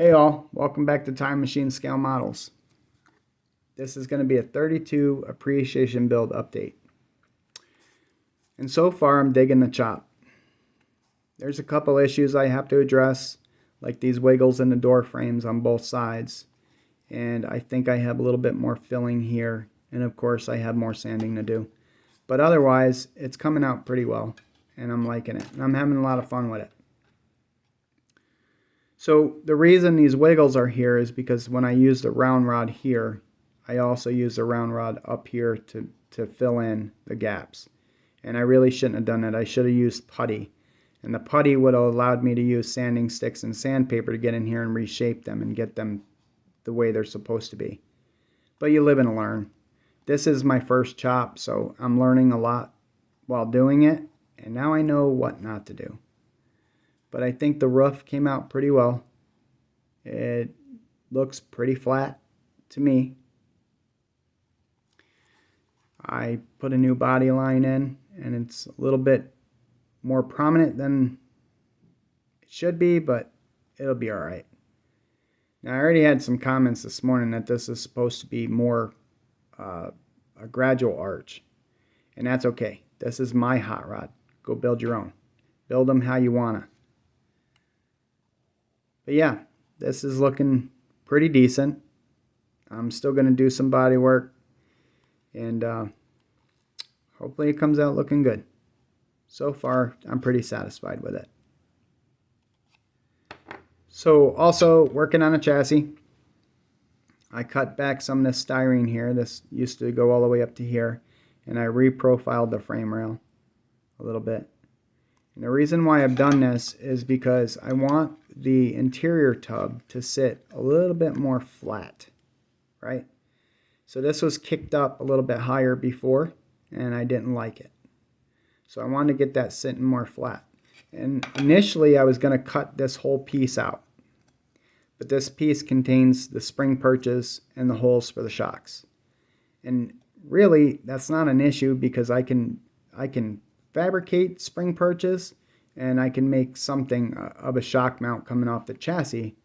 Hey all, welcome back to Time Machine Scale Models. This is going to be a 32 appreciation build update. And so far I'm digging the chop. There's a couple issues I have to address, like these wiggles in the door frames on both sides. And I think I have a little bit more filling here, and of course I have more sanding to do. But otherwise, it's coming out pretty well, and I'm liking it. And I'm having a lot of fun with it. So the reason these wiggles are here is because when I use the round rod here, I also use the round rod up here to fill in the gaps. And I really shouldn't have done that. I should have used putty. And the putty would have allowed me to use sanding sticks and sandpaper to get in here and reshape them and get them the way they're supposed to be. But you live and learn. This is my first chop, so I'm learning a lot while doing it. And now I know what not to do. But I think the roof came out pretty well. It looks pretty flat to me. I put a new body line in, and it's a little bit more prominent than it should be, but it'll be all right. Now, I already had some comments this morning that this is supposed to be more a gradual arch, and that's okay. This is my hot rod. Go build your own. Build them how you wanna. But yeah, this is looking pretty decent. I'm still going to do some body work, and hopefully it comes out looking good. So far, I'm pretty satisfied with it. So also working on a chassis. I cut back some of this styrene here. This used to go all the way up to here, and I reprofiled the frame rail a little bit. And the reason why I've done this is because I want the interior tub to sit a little bit more flat, right? So this was kicked up a little bit higher before, and I didn't like it. So I wanted to get that sitting more flat. And initially I was going to cut this whole piece out. But this piece contains the spring perches and the holes for the shocks. And really, that's not an issue because I can fabricate spring perches, and I can make something of a shock mount coming off the chassis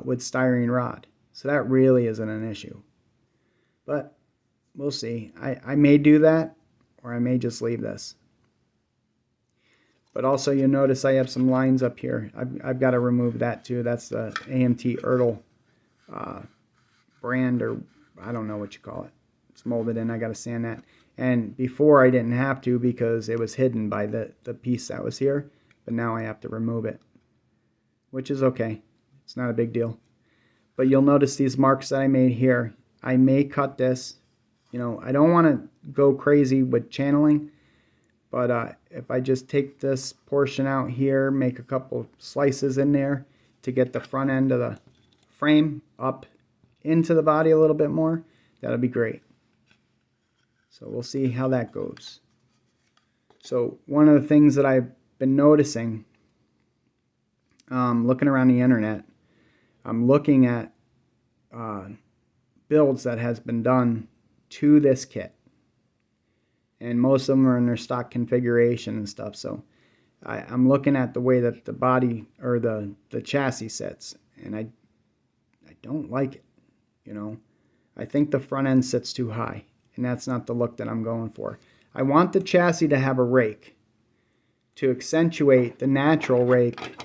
with styrene rod. So that really isn't an issue. But we'll see. I may do that, or I may just leave this. But also you'll notice I have some lines up here. I've got to remove that too. That's the AMT Ertl brand, or I don't know what you call it. It's molded in. I got to sand that. And before I didn't have to because it was hidden by the piece that was here. But now I have to remove it, which is okay. It's not a big deal. But you'll notice these marks that I made here. I may cut this. You know, I don't want to go crazy with channeling. But if I just take this portion out here, make a couple slices in there to get the front end of the frame up into the body a little bit more, that'll be great. So we'll see how that goes. So one of the things that I've been noticing, looking around the internet, I'm looking at builds that has been done to this kit. And most of them are in their stock configuration and stuff. So I'm looking at the way that the body or the chassis sits, and I don't like it. You know, I think the front end sits too high. And that's not the look that I'm going for. I want the chassis to have a rake to accentuate the natural rake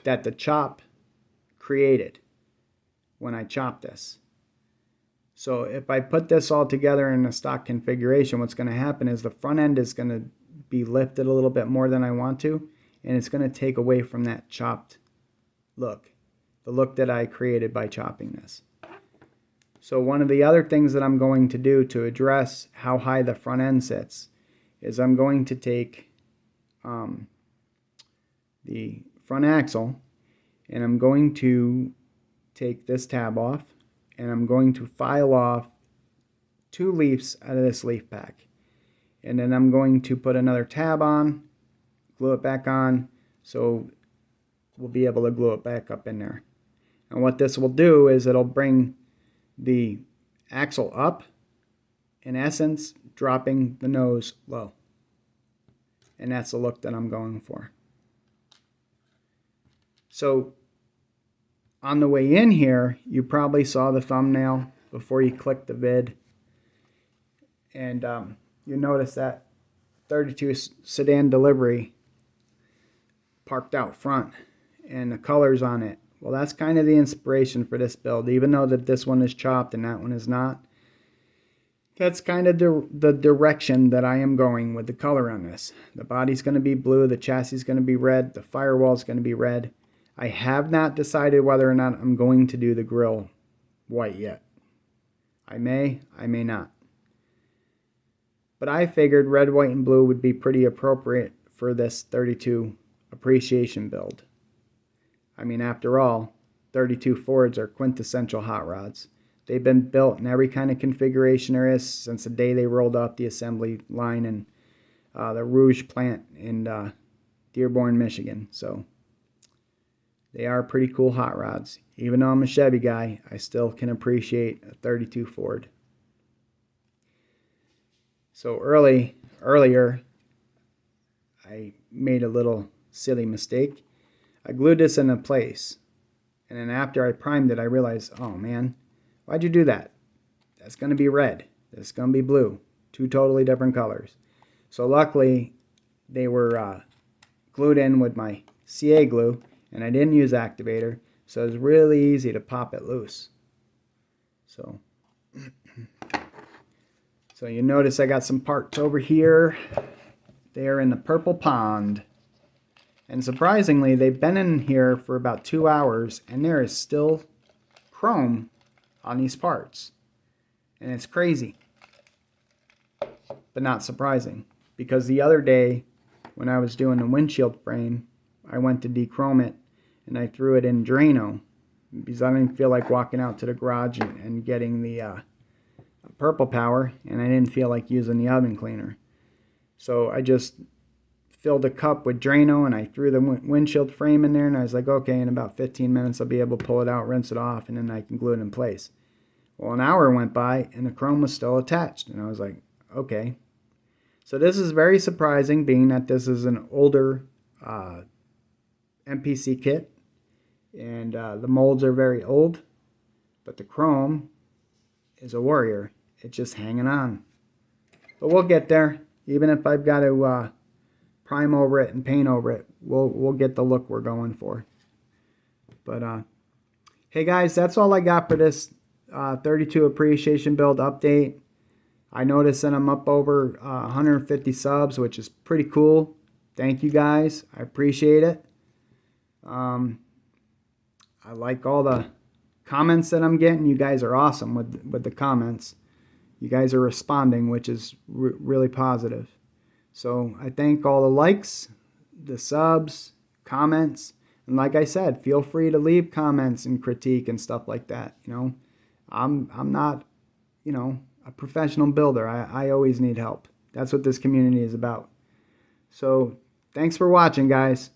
that the chop created when I chopped this. So if I put this all together in a stock configuration, what's going to happen is the front end is going to be lifted a little bit more than I want to, and it's going to take away from that chopped look, the look that I created by chopping this. So one of the other things that I'm going to do to address how high the front end sits is I'm going to take the front axle, and I'm going to take this tab off, and I'm going to file off 2 leaves out of this leaf pack. And then I'm going to put another tab on, glue it back on, so we'll be able to glue it back up in there. And what this will do is it'll bring the axle up, in essence dropping the nose low, and that's the look that I'm going for. So on the way in here, you probably saw the thumbnail before you clicked the vid. And you notice that 32 sedan delivery parked out front and the colors on it. Well, that's kind of the inspiration for this build, even though that this one is chopped and that one is not. That's kind of the direction that I am going with the color on this. The body's going to be blue, the chassis is going to be red, the firewall is going to be red. I have not decided whether or not I'm going to do the grille white yet. I may not. But I figured red, white, and blue would be pretty appropriate for this 32 appreciation build. I mean, after all, 32 Fords are quintessential hot rods. They've been built in every kind of configuration there is since the day they rolled off the assembly line in the Rouge plant in Dearborn, Michigan. So they are pretty cool hot rods. Even though I'm a Chevy guy, I still can appreciate a 32 Ford. So earlier, I made a little silly mistake. I glued this into place, and then after I primed it, I realized, oh man, why'd you do that? That's going to be red. This is going to be blue. Two totally different colors. So luckily, they were glued in with my CA glue, and I didn't use activator, so it's really easy to pop it loose. So you notice I got some parts over here. They're in the purple pond. And surprisingly, they've been in here for about 2 hours, and there is still chrome on these parts. And it's crazy, but not surprising. Because the other day, when I was doing the windshield frame, I went to dechrome it, and I threw it in Drano, because I didn't feel like walking out to the garage and getting the purple power, and I didn't feel like using the oven cleaner. So I just filled a cup with Drano, and I threw the windshield frame in there, and I was like, okay, in about 15 minutes I'll be able to pull it out, rinse it off, and then I can glue it in place. Well, an hour went by, and the chrome was still attached, and I was like, okay. So this is very surprising, being that this is an older MPC kit, and the molds are very old, but the chrome is a warrior. It's just hanging on. But we'll get there. Even if I've got to prime over it and paint over it, we'll get the look we're going for. But hey guys, that's all I got for this 32 appreciation build update. I noticed that I'm up over 150 subs, which is pretty cool. Thank you guys. I appreciate it. I like all the comments that I'm getting. You guys are awesome with the comments. You guys are responding, which is really positive. So I thank all the likes, the subs, comments, and like I said, feel free to leave comments and critique and stuff like that. You know, I'm not, you know, a professional builder. I always need help. That's what this community is about. So thanks for watching, guys.